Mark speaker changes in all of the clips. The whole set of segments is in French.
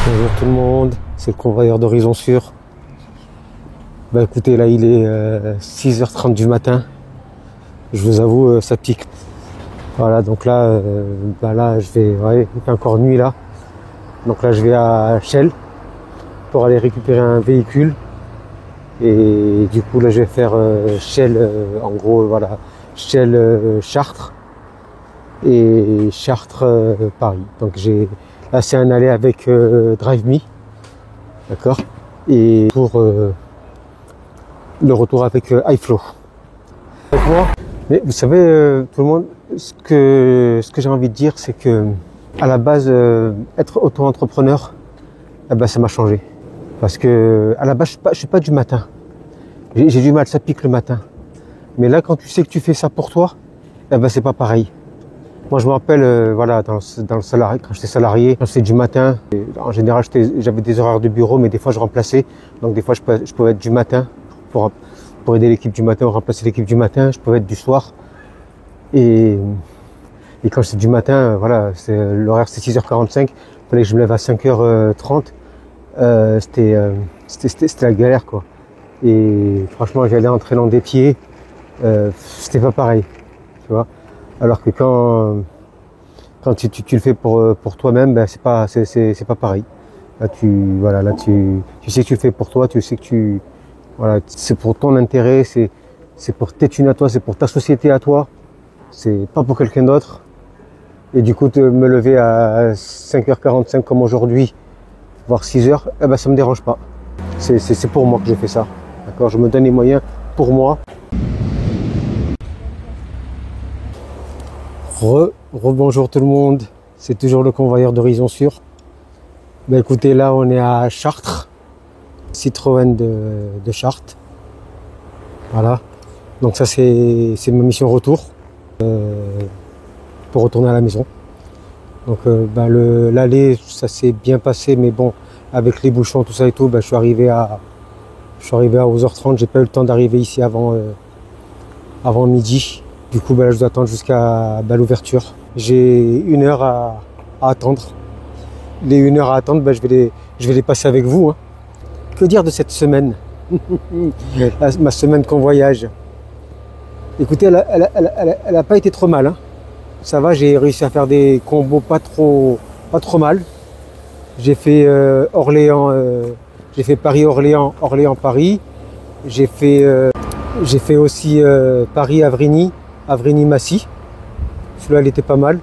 Speaker 1: Bonjour tout le monde, c'est le convoyeur d'Horizon Sur. Bah écoutez, là il est 6h30 du matin. Je vous avoue, ça pique. Voilà, donc là, là je vais, ouais, il fait encore nuit là. Donc là je vais à Chelles pour aller récupérer un véhicule. Et du coup là je vais faire Chelles, en gros voilà, Chelles Chartres et Chartres Paris. Donc là c'est un aller avec DriveMe, d'accord, et pour le retour avec iFlow. Avec moi. Mais vous savez tout le monde, ce que j'ai envie de dire, c'est que à la base être auto-entrepreneur, eh ben, ça m'a changé. Parce que à la base je suis pas du matin. J'ai du mal, ça pique le matin. Mais là quand tu sais que tu fais ça pour toi, eh ben c'est pas pareil. Moi je me rappelle voilà, dans le salarié, quand j'étais salarié, quand c'était du matin, en général j'avais des horaires de bureau, mais des fois je remplaçais. Donc des fois je pouvais être du matin pour aider l'équipe du matin ou remplacer l'équipe du matin, je pouvais être du soir. Et quand c'était du matin, voilà, l'horaire c'était 6h45, il fallait que je me lève à 5h30. C'était la galère quoi. Et franchement j'allais en traînant des pieds, c'était pas pareil, tu vois. Alors que quand tu le fais pour toi-même, ben c'est pas pareil. Là tu sais que tu le fais pour toi, tu sais que voilà, c'est pour ton intérêt, c'est pour tes thunes à toi, c'est pour ta société à toi, c'est pas pour quelqu'un d'autre. Et du coup me lever à 5h45 comme aujourd'hui, voire 6h, eh ben ça me dérange pas. C'est pour moi que je fais ça. D'accord, je me donne les moyens pour moi. Rebonjour tout le monde, c'est toujours le convoyeur d'Horizon Sur. Ben écoutez, là on est à Chartres, Citroën de Chartres. Voilà, donc ça c'est ma mission retour pour retourner à la maison. Donc l'aller ça s'est bien passé, mais bon, avec les bouchons tout ça et tout, ben, je suis arrivé à 11h30, j'ai pas eu le temps d'arriver ici avant midi. Du coup, là, je dois attendre jusqu'à l'ouverture. J'ai 1 heure à attendre. Les 1 heure à attendre, je vais les passer avec vous. Hein. Que dire de cette semaine? Ma semaine convoyage. Écoutez, elle a pas été trop mal. Hein. Ça va, j'ai réussi à faire des combos pas trop mal. J'ai fait Orléans, j'ai fait Paris-Orléans, Orléans-Paris. J'ai fait aussi Paris-Avrigny-Massy. Celui-là, il était pas mal.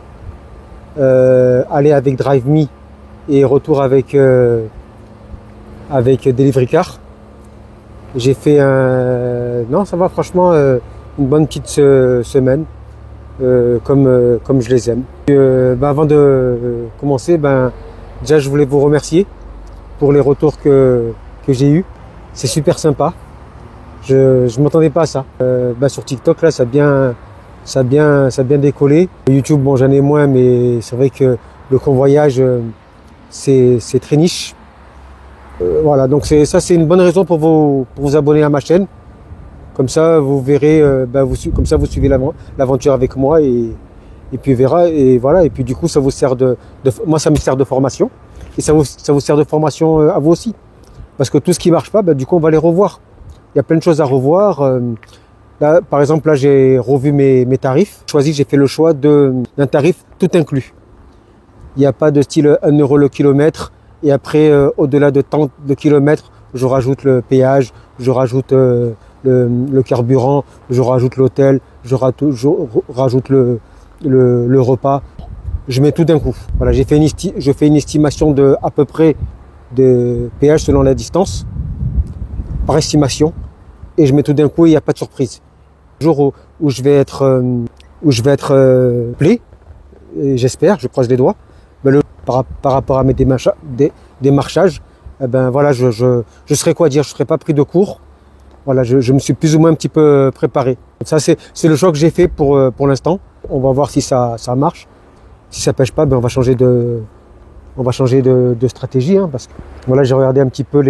Speaker 1: Aller avec DriveMe et retour avec Delivery Car. J'ai fait non, ça va franchement, une bonne petite semaine, comme je les aime. Avant de commencer, déjà je voulais vous remercier pour les retours que j'ai eus. C'est super sympa. Je m'attendais pas à ça. Sur TikTok là, ça a bien décollé. YouTube, bon, j'en ai moins, mais c'est vrai que le convoyage, c'est très niche. Voilà, donc c'est une bonne raison pour vous abonner à ma chaîne. Comme ça, vous verrez, comme ça vous suivez l'aventure avec moi et puis verra, et voilà. Et puis du coup, ça vous sert moi, ça me sert de formation et ça vous sert de formation à vous aussi. Parce que tout ce qui marche pas, du coup, on va les revoir. Il y a plein de choses à revoir. Là, par exemple, là, j'ai revu mes tarifs. J'ai fait le choix d'un tarif tout inclus. Il n'y a pas de style 1 euro le kilomètre. Et après, au-delà de tant de kilomètres, je rajoute le péage, je rajoute le carburant, je rajoute l'hôtel, je rajoute le repas. Je mets tout d'un coup. Voilà, je fais une estimation de à peu près de péage selon la distance, par estimation. Et je mets tout d'un coup, il n'y a pas de surprise. Le jour où je vais être plein, j'espère, je croise les doigts, par rapport à mes démarchages, voilà, je serai je serai pas pris de court. Voilà, je me suis plus ou moins un petit peu préparé. Ça c'est le choix que j'ai fait pour l'instant. On va voir si ça marche. Si ça pêche pas, on va changer de stratégie, hein, parce que voilà, j'ai regardé un petit peu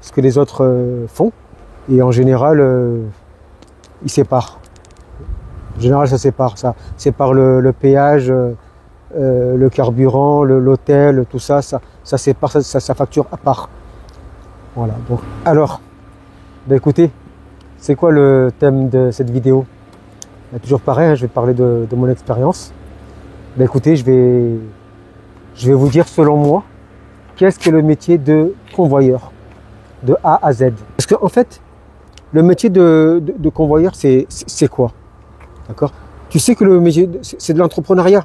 Speaker 1: ce que les autres font. Et en général, ils séparent. En général, ça sépare. Ça sépare le péage le carburant, l'hôtel, tout ça, ça facture à part. Voilà. Donc, alors, ben écoutez, c'est quoi le thème de cette vidéo? Ben, toujours pareil, hein, je vais parler de mon expérience. Ben écoutez, je vais vous dire selon moi, qu'est-ce que le métier de convoyeur, de A à Z. Parce qu'en fait, le métier de convoyeur, c'est quoi? D'accord? Tu sais que le métier, c'est de l'entrepreneuriat.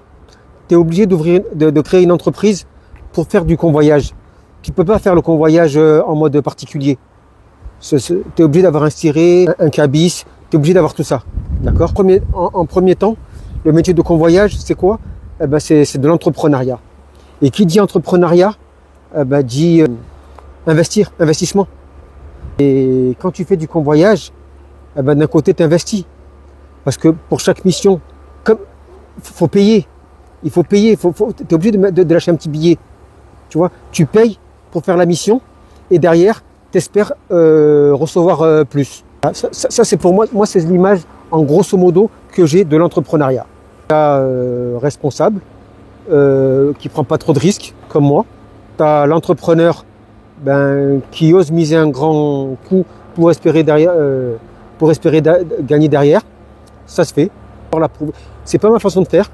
Speaker 1: Tu es obligé de créer une entreprise pour faire du convoyage. Tu ne peux pas faire le convoyage en mode particulier. Tu es obligé d'avoir un ciré, un cabis, tu es obligé d'avoir tout ça. D'accord? En premier temps, le métier de convoyage, c'est quoi? Eh ben, c'est de l'entrepreneuriat. Et qui dit entrepreneuriat, dit investissement. Et quand tu fais du convoyage, d'un côté, tu investis. Parce que pour chaque mission, comme faut payer. Il faut payer, tu es obligé de lâcher un petit billet. Tu vois, tu payes pour faire la mission et derrière, tu espères recevoir plus. Ça c'est pour moi, c'est l'image en grosso modo que j'ai de l'entrepreneuriat. Tu as responsable qui prend pas trop de risques comme moi. Tu as l'entrepreneur qui ose miser un grand coup pour espérer gagner derrière. Ça se fait. C'est pas ma façon de faire.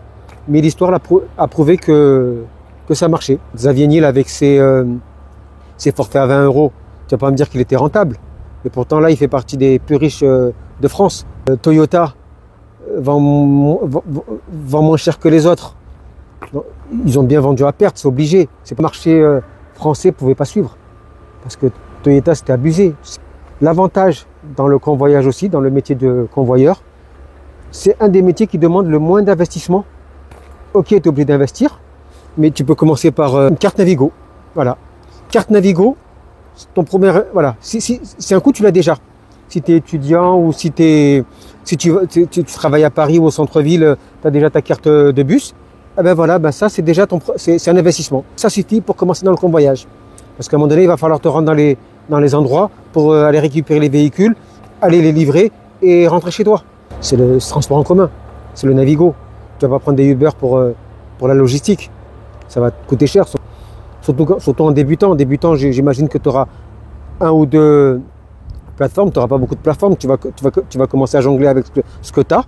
Speaker 1: Mais l'histoire a prouvé que ça marchait. Xavier Niel avec ses forfaits à 20 €, tu vas pas me dire qu'il était rentable. Et pourtant là, il fait partie des plus riches de France. Toyota vend moins cher que les autres. Ils ont bien vendu à perte, c'est obligé. C'est pas le marché français ne pouvait pas suivre. Parce que Toyota, c'était abusé. L'avantage dans le convoyage aussi, dans le métier de convoyeur, c'est un des métiers qui demande le moins d'investissement. Ok, tu es obligé d'investir, mais tu peux commencer par une carte Navigo. Voilà. Carte Navigo, ton premier. Voilà. C'est un coup, tu l'as déjà. Si tu es étudiant ou si tu travailles à Paris ou au centre-ville, tu as déjà ta carte de bus. Eh ben voilà, ça c'est déjà c'est un investissement. Ça suffit pour commencer dans le convoyage. Parce qu'à un moment donné, il va falloir te rendre dans les endroits pour aller récupérer les véhicules, aller les livrer et rentrer chez toi. C'est le transport en commun, c'est le Navigo. Tu vas pas prendre des Uber pour la logistique. Ça va te coûter cher, surtout en débutant. En débutant, j'imagine que tu auras un ou deux plateformes. Tu n'auras pas beaucoup de plateformes. Tu vas commencer à jongler avec ce que tu as.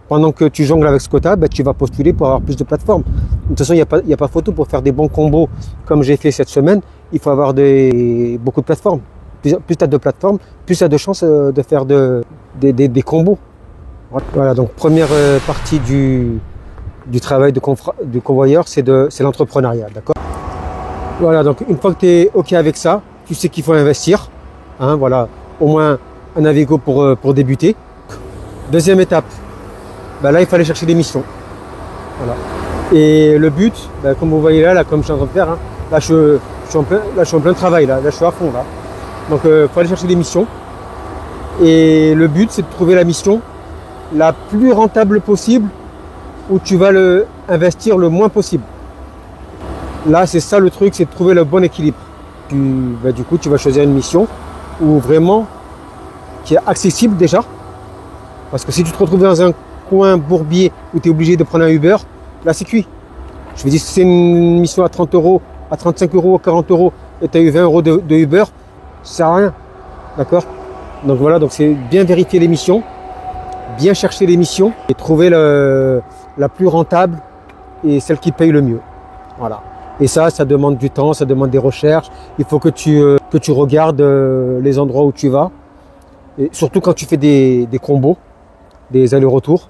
Speaker 1: Pendant que tu jongles avec ce que tu as, tu vas postuler pour avoir plus de plateformes. De toute façon, il n'y a pas photo pour faire des bons combos comme j'ai fait cette semaine. Il faut avoir beaucoup de plateformes. Plus tu as de plateformes, plus tu as de chances de faire des combos. Voilà, donc première partie du travail de convoyeur, c'est l'entrepreneuriat, d'accord? Voilà, donc une fois que tu es OK avec ça, tu sais qu'il faut investir, hein, voilà, au moins un Navigo pour débuter. Deuxième étape, là il fallait chercher des missions. Voilà. Et le but, comme vous voyez là comme je suis en train de faire, hein, là je suis en plein travail, là je suis à fond là. Donc il faut aller chercher des missions. Et le but, c'est de trouver la mission la plus rentable possible où tu vas investir le moins possible. Là, c'est ça le truc, c'est de trouver le bon équilibre. Du coup, tu vas choisir une mission où vraiment qui est accessible déjà. Parce que si tu te retrouves dans un coin bourbier où tu es obligé de prendre un Uber, là c'est cuit. Je veux dire, si c'est une mission à 30 €, à 35 €, à 40 € et tu as eu 20 € de Uber, ça sert à rien. D'accord? Donc voilà, donc c'est bien vérifier les missions, bien chercher les missions et trouver la plus rentable et celle qui paye le mieux. Voilà. Et ça demande du temps, ça demande des recherches. Il faut que tu regardes les endroits où tu vas. Et surtout quand tu fais des combos, des allers-retours,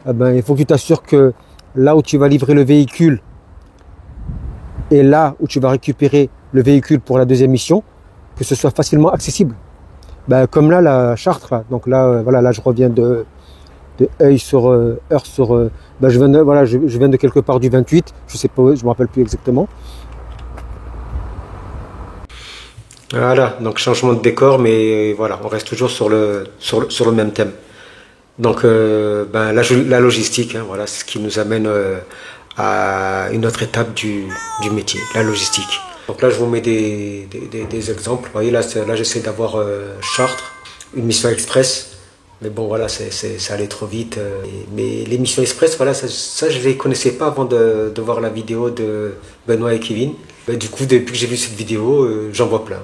Speaker 1: il faut que tu t'assures que là où tu vas livrer le véhicule et là où tu vas récupérer le véhicule pour la deuxième mission, que ce soit facilement accessible. Comme là, la Chartres, là. Donc là, voilà, là je reviens de Heure sur je viens de quelque part du 28, je sais pas, je me rappelle plus exactement. Voilà, donc changement de décor, mais voilà, on reste toujours sur le même thème. Donc la logistique, hein, voilà, c'est ce qui nous amène à une autre étape du métier, la logistique. Donc là, je vous mets des exemples. Vous voyez, là j'essaie d'avoir Chartres, une mission express. Mais bon, voilà, ça allait trop vite. Mais les missions express, voilà, ça je les connaissais pas avant de voir la vidéo de Benoît et Kevin. Du coup, depuis que j'ai vu cette vidéo, j'en vois plein.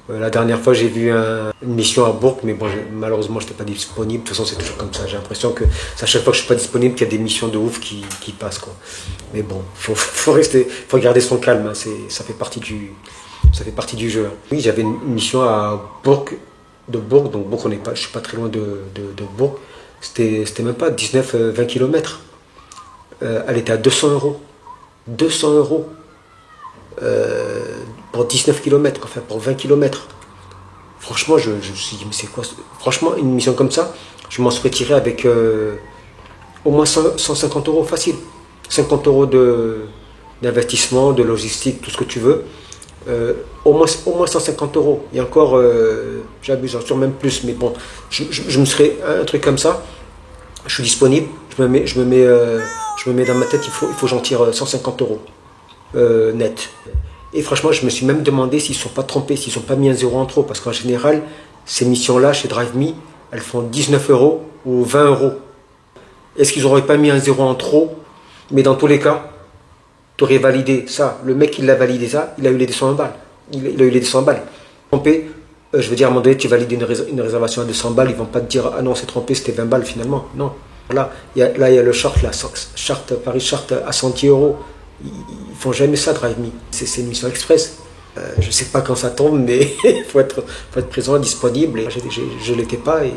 Speaker 1: La dernière fois, j'ai vu une mission à Bourg, mais bon, malheureusement, je n'étais pas disponible. De toute façon, c'est toujours comme ça. J'ai l'impression que c'est à chaque fois que je suis pas disponible qu'il y a des missions de ouf qui passent, quoi. Mais bon, faut garder son calme. Hein. Ça fait partie du jeu. Hein. Oui, j'avais une mission à Bourg, donc Bourg, je suis pas très loin de Bourg. C'était même pas 19-20 km. Elle était à 200 euros. 200 euros pour 19 km, enfin pour 20 km. Franchement, je me suis dit, mais c'est quoi? Franchement, une mission comme ça, je m'en serais tiré avec au moins 150 euros facile. 50 euros d'investissement, de logistique, tout ce que tu veux. Au moins 150 euros. Et encore, j'abuse, j'en suis même plus, mais bon, je me serais un truc comme ça. Je suis disponible, je me mets dans ma tête, il faut que j'en tire 150 euros net. Et franchement, je me suis même demandé s'ils ne sont pas trompés, s'ils n'ont pas mis un zéro en trop. Parce qu'en général, ces missions-là, chez DriveMe, elles font 19 euros ou 20 euros. Est-ce qu'ils n'auraient pas mis un zéro en trop? Mais dans tous les cas, tu aurais validé ça. Le mec, il l'a validé ça, il a eu les 200 balles. Il a eu les 200 balles. Trompé, je veux dire, à un moment donné, tu valides une réservation à 200 balles, ils ne vont pas te dire, ah non, c'est trompé, c'était 20 balles finalement. Non. Là, il y a le chart, Paris Chart à 110 euros. Ils font jamais ça, DriveMe. C'est une mission express. Je ne sais pas quand ça tombe, mais il faut être présent, disponible. Et je ne l'étais pas et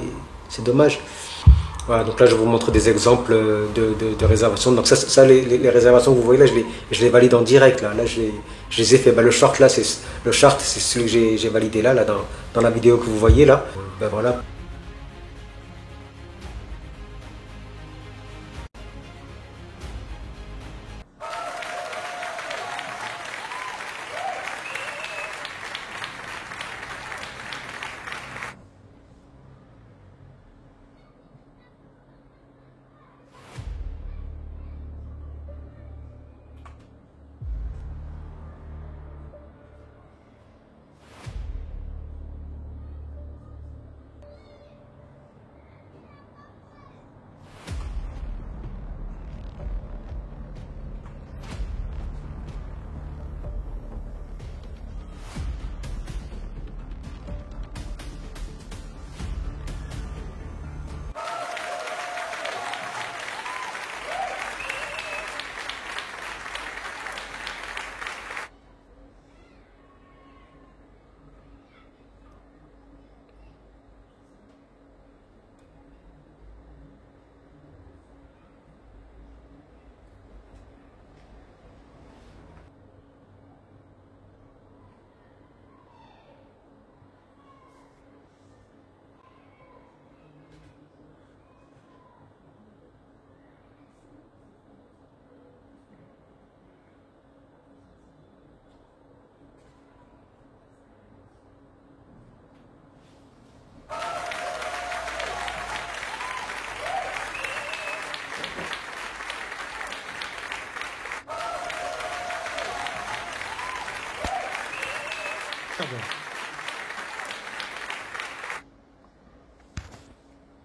Speaker 1: c'est dommage. Voilà, donc là, je vous montre des exemples de réservations. Donc les réservations que vous voyez là, je les valide en direct. Là, je les ai fait. Le short, là, c'est celui que j'ai validé là, dans la vidéo que vous voyez là. Voilà.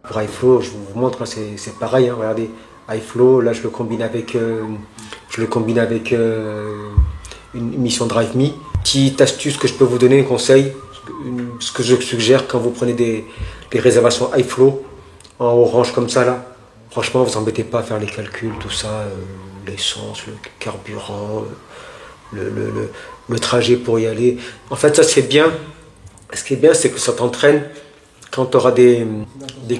Speaker 1: Pour iFlow, je vous montre, hein, c'est pareil. Hein, regardez, iFlow, là je le combine avec, une mission DriveMe. Petite astuce que je peux vous donner, un conseil, ce que je suggère quand vous prenez des réservations iFlow en orange comme ça là. Franchement, vous embêtez pas à faire les calculs, tout ça, l'essence, le carburant, le trajet pour y aller. En fait, ça c'est bien. Ce qui est bien, c'est que ça t'entraîne quand tu auras des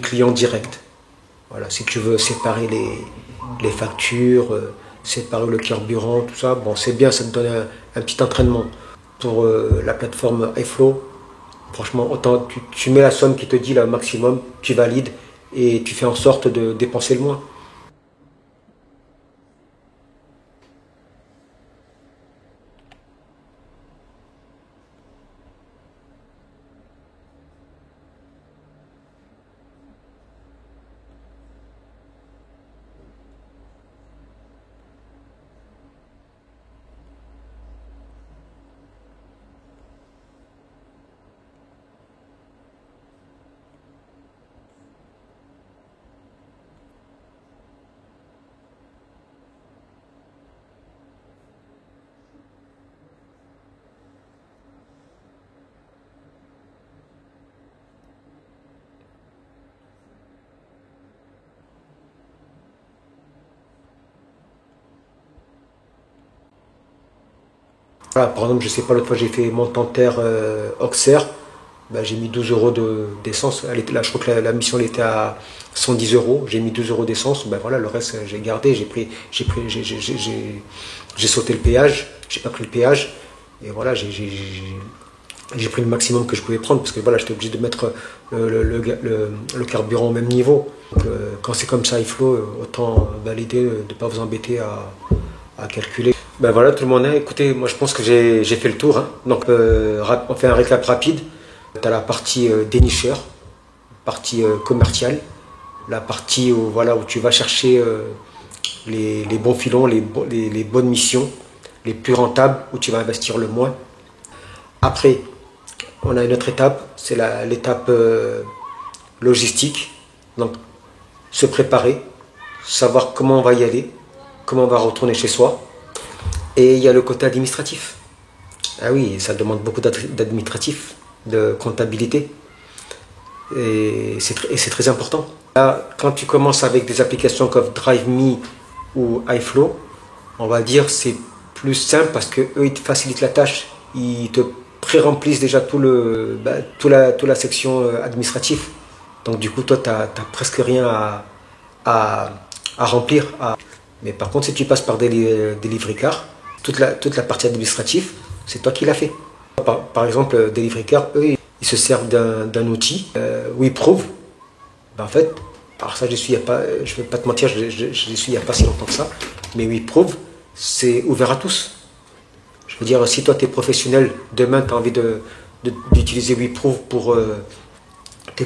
Speaker 1: clients directs. Voilà, si tu veux séparer les factures, séparer le carburant, tout ça, bon, c'est bien, ça te donne un petit entraînement. Pour la plateforme iFlow, franchement, autant tu mets la somme qui te dit le maximum, tu valides et tu fais en sorte de dépenser le moins. Voilà, par exemple, je sais pas, l'autre fois j'ai fait Montanterre Auxerre, ben, j'ai mis 12 euros d'essence. Là, je crois que la mission elle était à 110 euros. J'ai mis 12 euros d'essence. Ben voilà, le reste j'ai gardé. J'ai sauté le péage. J'ai pas pris le péage. Et voilà, j'ai pris le maximum que je pouvais prendre parce que voilà, j'étais obligé de mettre le carburant au même niveau. Donc, quand c'est comme ça, il faut autant l'idée de ne pas vous embêter à calculer. Ben voilà, tout le monde est. Écoutez, moi je pense que j'ai fait le tour. Hein. Donc, on fait un récap rapide. Tu as la partie dénicheur, partie commerciale, la partie où, voilà, où tu vas chercher les bons filons, les bonnes missions, les plus rentables, où tu vas investir le moins. Après, on a une autre étape, c'est l'étape logistique. Donc, se préparer, savoir comment on va y aller, comment on va retourner chez soi. Et il y a le côté administratif. Ah oui, ça demande beaucoup d'administratif, de comptabilité. Et c'est très important. Là, quand tu commences avec des applications comme DriveMe ou iFlow, on va dire c'est plus simple parce que eux ils te facilitent la tâche. Ils te pré-remplissent déjà toute la section administrative. Donc du coup, toi, tu n'as presque rien à remplir. Mais par contre, si tu passes par Delivery Car, toute la partie administrative, c'est toi qui l'as fait. Par exemple, Delivery Car, eux, ils se servent d'un outil, WeProve. Ben, en fait, alors ça, je ne vais pas te mentir, je l'ai su il n'y a pas si longtemps que ça, mais WeProve, c'est ouvert à tous. Je veux dire, si toi, tu es professionnel, demain, tu as envie d'utiliser WeProve pour tes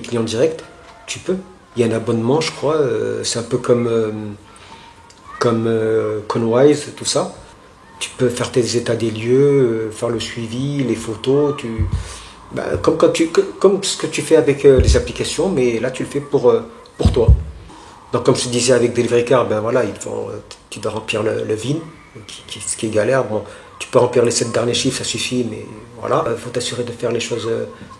Speaker 1: clients directs, tu peux. Il y a un abonnement, je crois, c'est un peu comme Conwise, tout ça. Tu peux faire tes états des lieux, faire le suivi, les photos, comme ce que tu fais avec les applications, mais là tu le fais pour toi. Donc comme je te disais avec Delivery Car, ben voilà, tu dois remplir le VIN, ce qui est galère. Bon, tu peux remplir les 7 derniers chiffres, ça suffit, mais voilà. Il faut t'assurer de faire les choses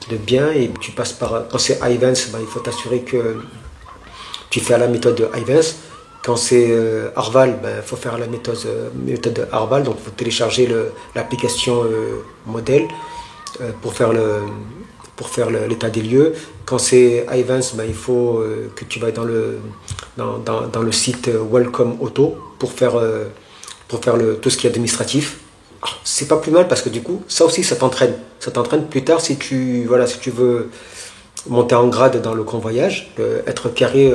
Speaker 1: de bien et tu passes par. Quand c'est Ivance, ben, il faut t'assurer que tu fais à la méthode Ivance. Quand c'est Arval, il faut faire la méthode Arval, donc il faut télécharger l'application modèle pour faire l'état des lieux. Quand c'est Ivance, il faut que tu vas dans le site Welcome Auto pour faire tout ce qui est administratif. C'est pas plus mal parce que du coup, ça aussi, ça t'entraîne. Ça t'entraîne plus tard si tu veux monter en grade dans le convoyage, être carré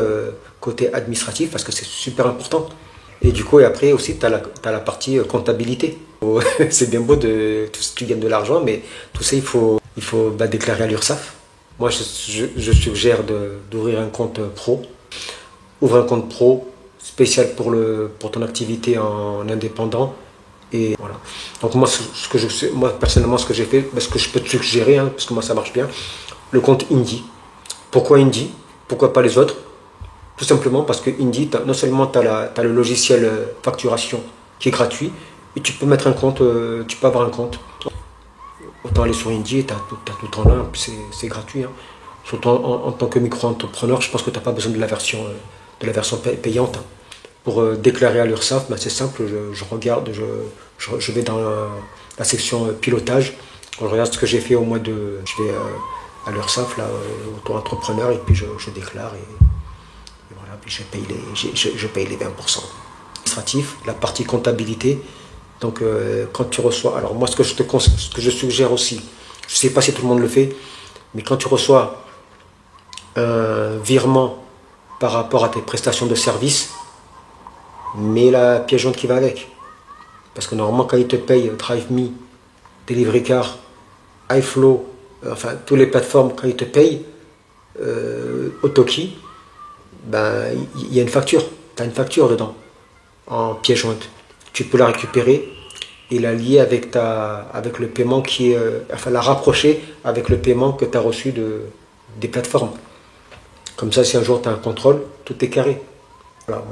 Speaker 1: côté administratif parce que c'est super important. Et du coup, et après aussi, tu as la partie comptabilité. C'est bien beau tu gagnes de l'argent, mais tout ça, il faut déclarer à l'URSSAF. Moi, je suggère d'ouvrir un compte pro. Ouvre un compte pro spécial pour ton activité en indépendant. Et voilà. Donc moi personnellement, ce que j'ai fait, ce que je peux te suggérer, hein, parce que moi ça marche bien, le compte Indie. Pourquoi Indie? Pourquoi pas les autres? Tout simplement parce que Indie, non seulement tu as le logiciel facturation qui est gratuit, et tu peux mettre un compte, tu peux avoir un compte. Autant aller sur Indie, tu as tout en un, c'est gratuit. Hein. Surtout en tant que micro-entrepreneur, je pense que tu n'as pas besoin de la version payante. Hein. Pour déclarer à l'URSSAF, c'est simple, je regarde, je vais dans la section pilotage, je regarde ce que j'ai fait au mois de. Je vais à l'URSSAF, auto-entrepreneur, et puis je déclare, et voilà, puis je paye les 20%. Administratif, la partie comptabilité, donc quand tu reçois. Alors moi, ce que je suggère aussi, je ne sais pas si tout le monde le fait, mais quand tu reçois un virement par rapport à tes prestations de service, mets la pièce jointe qui va avec. Parce que normalement, quand ils te payent DriveMe, Delivery Car, iFlow, enfin, toutes les plateformes, quand ils te payent, Autoki, il y a une facture. Tu as une facture dedans, en pièce jointe. Tu peux la récupérer et la lier avec le paiement la rapprocher avec le paiement que tu as reçu des plateformes. Comme ça, si un jour tu as un contrôle, tout est carré.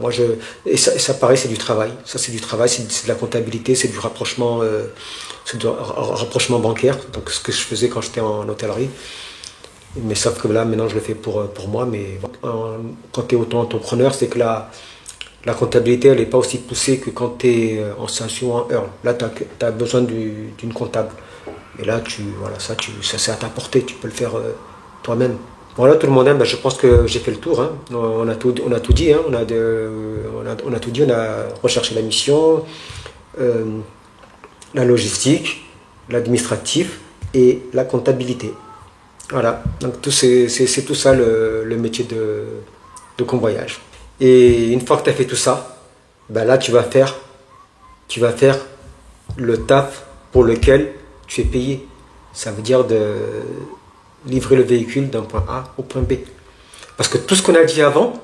Speaker 1: Voilà, et ça pareil, c'est du travail. Ça, c'est du travail, c'est de la comptabilité, c'est du rapprochement bancaire. Donc, ce que je faisais quand j'étais en hôtellerie. Mais sauf que là, maintenant, je le fais pour moi. Mais quand tu es auto-entrepreneur, c'est que La comptabilité, elle n'est pas aussi poussée que quand tu es en station en heure. Là, tu as besoin d'une comptable. Et là, voilà, ça c'est à ta portée, tu peux le faire toi-même. Voilà, tout le monde aime. Ben, je pense que j'ai fait le tour. Hein. On a tout dit. Hein. On a tout dit. On a recherché la mission, la logistique, l'administratif et la comptabilité. Voilà. Donc c'est tout ça le métier de convoyage. Et une fois que tu as fait tout ça, ben là tu vas faire le taf pour lequel tu es payé. Ça veut dire de livrer le véhicule d'un point A au point B. Parce que tout ce qu'on a dit avant,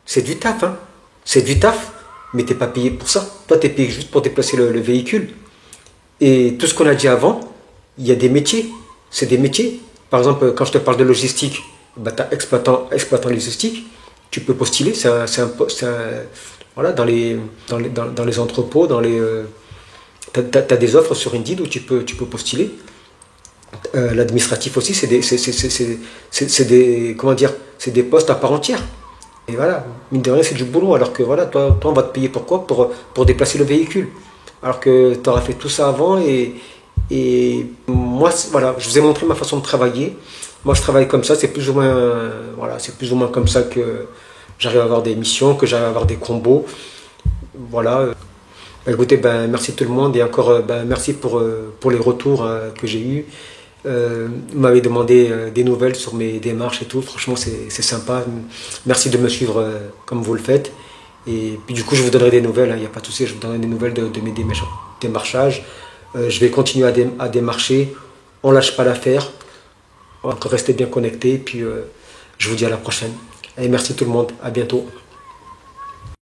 Speaker 1: c'est du taf. Hein. C'est du taf, mais tu n'es pas payé pour ça. Toi, tu es payé juste pour déplacer le véhicule. Et tout ce qu'on a dit avant, il y a des métiers. C'est des métiers. Par exemple, quand je te parle de logistique, bah, tu as exploitant logistique, tu peux postuler. Voilà, dans les entrepôts, tu as des offres sur Indeed où tu peux postuler. L'administratif aussi, comment dire, c'est des postes à part entière. Et voilà, mine de rien, c'est du boulot. Alors que voilà, toi on va te payer pourquoi pour déplacer le véhicule. Alors que tu auras fait tout ça avant et moi, voilà, je vous ai montré ma façon de travailler. Moi, je travaille comme ça, c'est plus ou moins, voilà, c'est plus ou moins comme ça que j'arrive à avoir des missions, que j'arrive à avoir des combos. Voilà. Écoutez, ben, merci tout le monde et encore ben, merci pour les retours que j'ai eus. Vous m'avez demandé des nouvelles sur mes démarches et tout. Franchement, c'est sympa. Merci de me suivre comme vous le faites. Et puis du coup, je vous donnerai des nouvelles. Il n'y a pas de souci, je vous donnerai des nouvelles de mes démarchages. Je vais continuer à démarcher. On ne lâche pas l'affaire. On va encore rester bien connecté. Et puis, je vous dis à la prochaine. Et merci tout le monde. À bientôt.